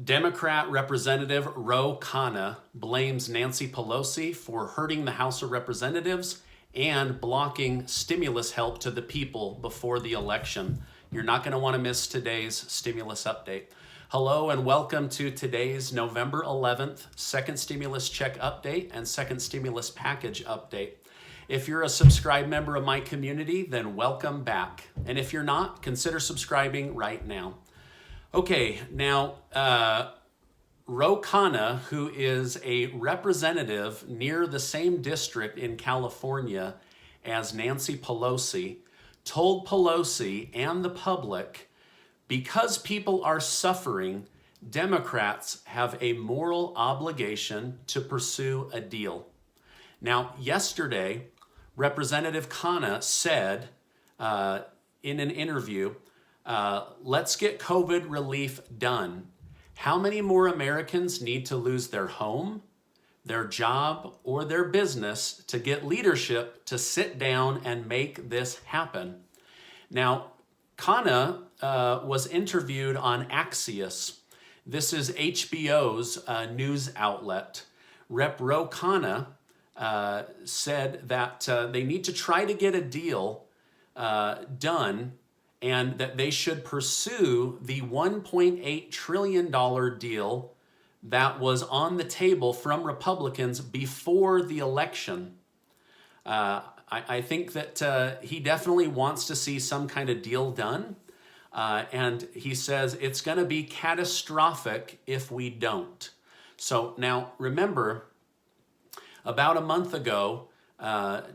Democrat Representative Ro Khanna blames Nancy Pelosi for hurting the House of Representatives and blocking stimulus help to the people before the election. You're not going to want to miss today's stimulus update. Hello and welcome to today's November 11th second stimulus check update and second stimulus package update. If you're a subscribed member of my community, then welcome back. And if you're not, consider subscribing right now. Okay, now, Ro Khanna, who is a representative near the same district in California as Nancy Pelosi, told Pelosi and the public, because people are suffering, Democrats have a moral obligation to pursue a deal. Now, yesterday, Representative Khanna said in an interview, let's get COVID relief done. How many more Americans need to lose their home, their job, or their business to get leadership to sit down and make this happen? Now, Khanna was interviewed on Axios. This is HBO's news outlet. Rep. Ro Khanna said that they need to try to get a deal done and that they should pursue the $1.8 trillion deal that was on the table from Republicans before the election. I think that he definitely wants to see some kind of deal done. And he says it's going to be catastrophic if we don't. So now remember, about a month ago,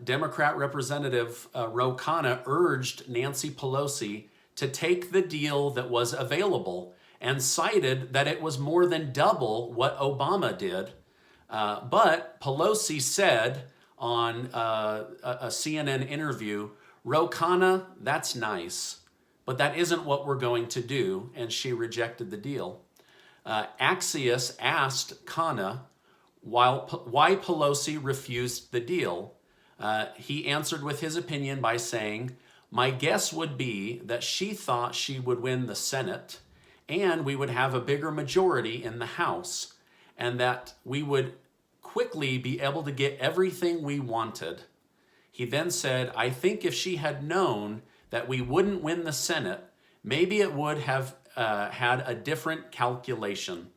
Democrat Representative Ro Khanna urged Nancy Pelosi to take the deal that was available and cited that it was more than double what Obama did. But Pelosi said on a CNN interview, Ro Khanna, that's nice, but that isn't what we're going to do, and she rejected the deal. Axios asked Khanna why Pelosi refused the deal. He answered with his opinion by saying, my guess would be that she thought she would win the Senate and we would have a bigger majority in the House and that we would quickly be able to get everything we wanted. He then said, I think if she had known that we wouldn't win the Senate, maybe it would have had a different calculation.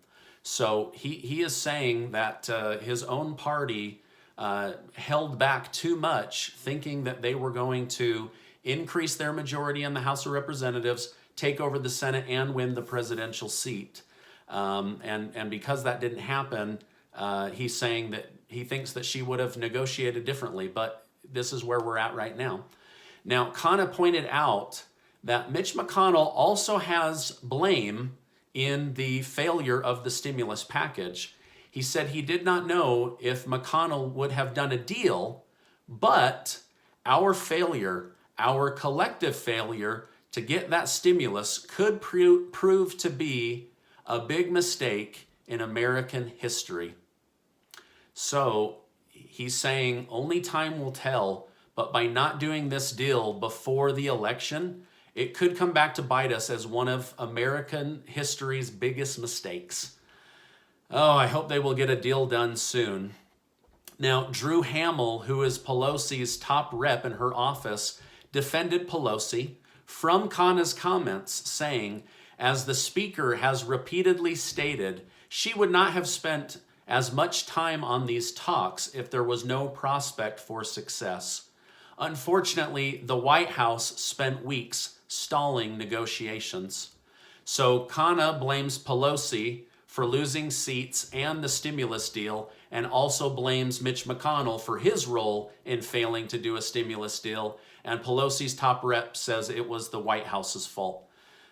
So he is saying that his own party held back too much, thinking that they were going to increase their majority in the House of Representatives, take over the Senate, and win the presidential seat. And because that didn't happen, he's saying that he thinks that she would have negotiated differently, but this is where we're at right now. Now, Khanna pointed out that Mitch McConnell also has blame in the failure of the stimulus package. He said he did not know if McConnell would have done a deal, but our failure, our collective failure to get that stimulus could prove to be a big mistake in American history. So he's saying only time will tell, but by not doing this deal before the election, it could come back to bite us as one of American history's biggest mistakes. Oh, I hope they will get a deal done soon. Now, Drew Hamill, who is Pelosi's top rep in her office, defended Pelosi from Khanna's comments, saying, as the speaker has repeatedly stated, she would not have spent as much time on these talks if there was no prospect for success. Unfortunately, the White House spent weeks stalling negotiations. So Khanna blames Pelosi for losing seats and the stimulus deal, and also blames Mitch McConnell for his role in failing to do a stimulus deal. And Pelosi's top rep says it was the White House's fault.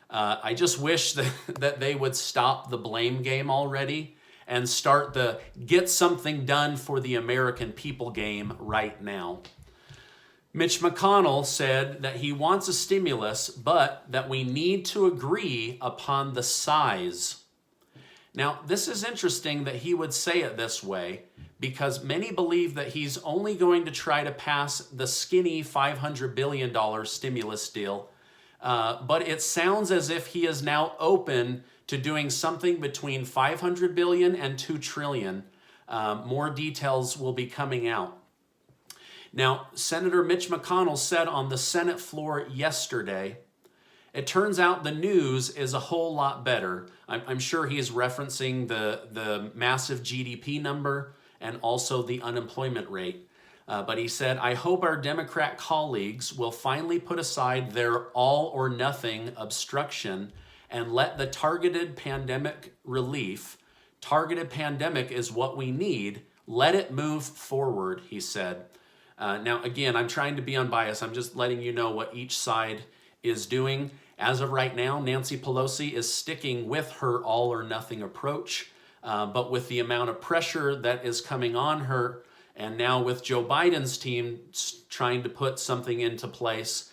I just wish that they would stop the blame game already and start the get something done for the American people game right now. Mitch McConnell said that he wants a stimulus, but that we need to agree upon the size. Now, this is interesting that he would say it this way, because many believe that he's only going to try to pass the skinny $500 billion stimulus deal. But it sounds as if he is now open to doing something between 500 billion and 2 trillion. More details will be coming out. Now, Senator Mitch McConnell said on the Senate floor yesterday, it turns out the news is a whole lot better. I'm sure he's referencing the massive GDP number and also the unemployment rate. But he said, I hope our Democrat colleagues will finally put aside their all or nothing obstruction and let the targeted pandemic relief, targeted pandemic is what we need, let it move forward, he said. Now, again, I'm trying to be unbiased. I'm just letting you know what each side is doing. As of right now, Nancy Pelosi is sticking with her all or nothing approach. But with the amount of pressure that is coming on her, and now with Joe Biden's team trying to put something into place,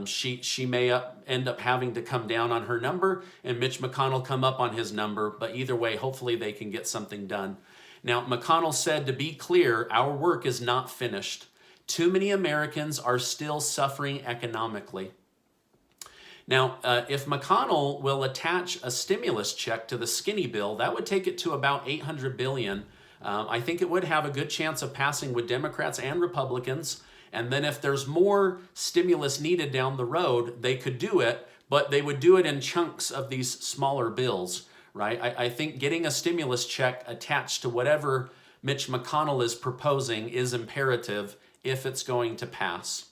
she may end up having to come down on her number and Mitch McConnell come up on his number. But either way, hopefully they can get something done. Now, McConnell said, to be clear, our work is not finished. Too many Americans are still suffering economically. Now, if McConnell will attach a stimulus check to the skinny bill, that would take it to about $800 billion. I think it would have a good chance of passing with Democrats and Republicans. And then if there's more stimulus needed down the road, they could do it, but they would do it in chunks of these smaller bills, right? I think getting a stimulus check attached to whatever Mitch McConnell is proposing is imperative if it's going to pass.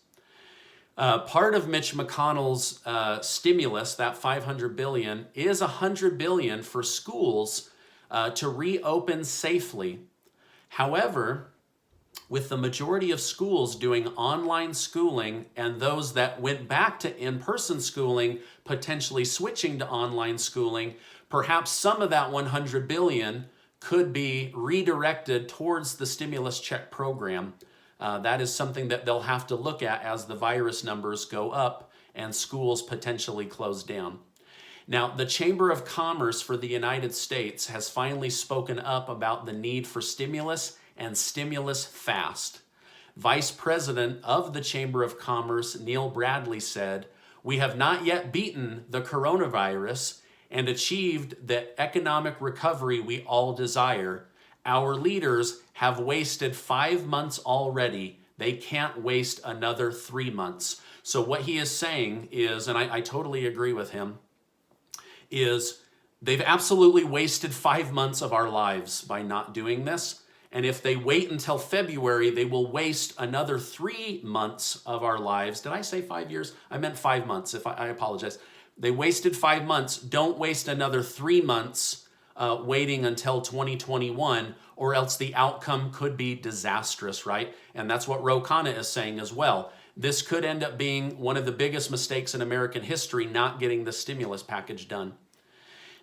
Part of Mitch McConnell's stimulus, that $500 billion, is $100 billion for schools to reopen safely. However, with the majority of schools doing online schooling and those that went back to in-person schooling potentially switching to online schooling, perhaps some of that $100 billion could be redirected towards the stimulus check program. That is something that they'll have to look at as the virus numbers go up and schools potentially close down. Now, the Chamber of Commerce for the United States has finally spoken up about the need for stimulus and stimulus fast. Vice President of the Chamber of Commerce, Neil Bradley, said, "We have not yet beaten the coronavirus and achieved the economic recovery we all desire. Our leaders have wasted 5 months already. They can't waste another 3 months." So what he is saying is, and I totally agree with him, is they've absolutely wasted 5 months of our lives by not doing this. And if they wait until February, they will waste another 3 months of our lives. Did I say 5 years? I meant 5 months. I apologize. They wasted 5 months. Don't waste another 3 months waiting until 2021, or else the outcome could be disastrous, right? And that's what Ro Khanna is saying as well. This could end up being one of the biggest mistakes in American history, not getting the stimulus package done.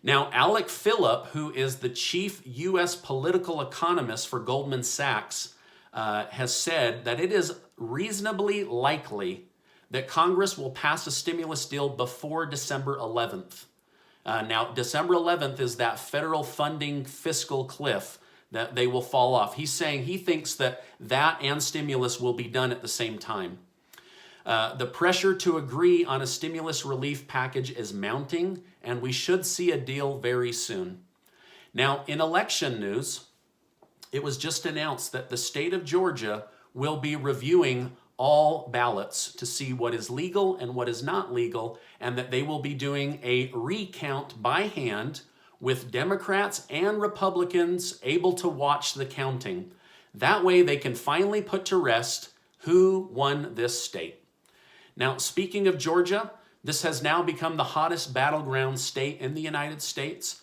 Now, Alec Phillip, who is the chief U.S. political economist for Goldman Sachs, has said that it is reasonably likely that Congress will pass a stimulus deal before December 11th. Now, December 11th is that federal funding fiscal cliff that they will fall off. He's saying he thinks that and stimulus will be done at the same time. The pressure to agree on a stimulus relief package is mounting, and we should see a deal very soon. Now, in election news, it was just announced that the state of Georgia will be reviewing all ballots to see what is legal and what is not legal, and that they will be doing a recount by hand with Democrats and Republicans able to watch the counting. That way they can finally put to rest who won this state. Now, speaking of Georgia, this has now become the hottest battleground state in the United States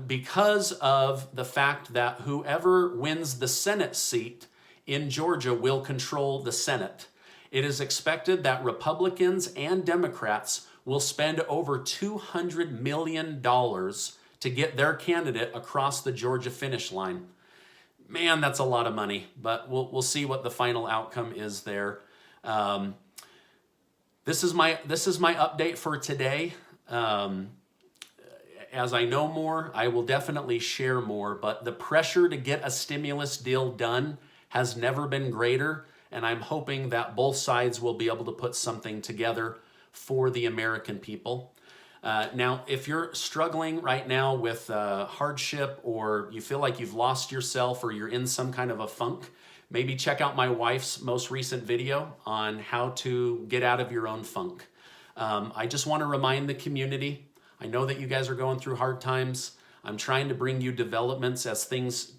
because of the fact that whoever wins the Senate seat in Georgia will control the Senate. It is expected that Republicans and Democrats will spend over $200 million to get their candidate across the Georgia finish line. Man, that's a lot of money, but we'll see what the final outcome is there. This is my update for today. As I know more, I will definitely share more, but the pressure to get a stimulus deal done has never been greater, and I'm hoping that both sides will be able to put something together for the American people. Now, if you're struggling right now with hardship, or you feel like you've lost yourself, or you're in some kind of a funk, maybe check out my wife's most recent video on how to get out of your own funk. I just want to remind the community, I know that you guys are going through hard times. I'm trying to bring you developments as things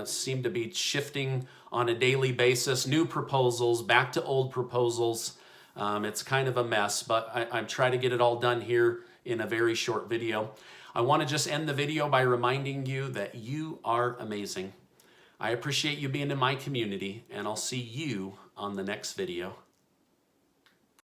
seem to be shifting on a daily basis. New proposals, back to old proposals. It's kind of a mess, but I'm trying to get it all done here in a very short video. I want to just end the video by reminding you that you are amazing. I appreciate you being in my community, and I'll see you on the next video.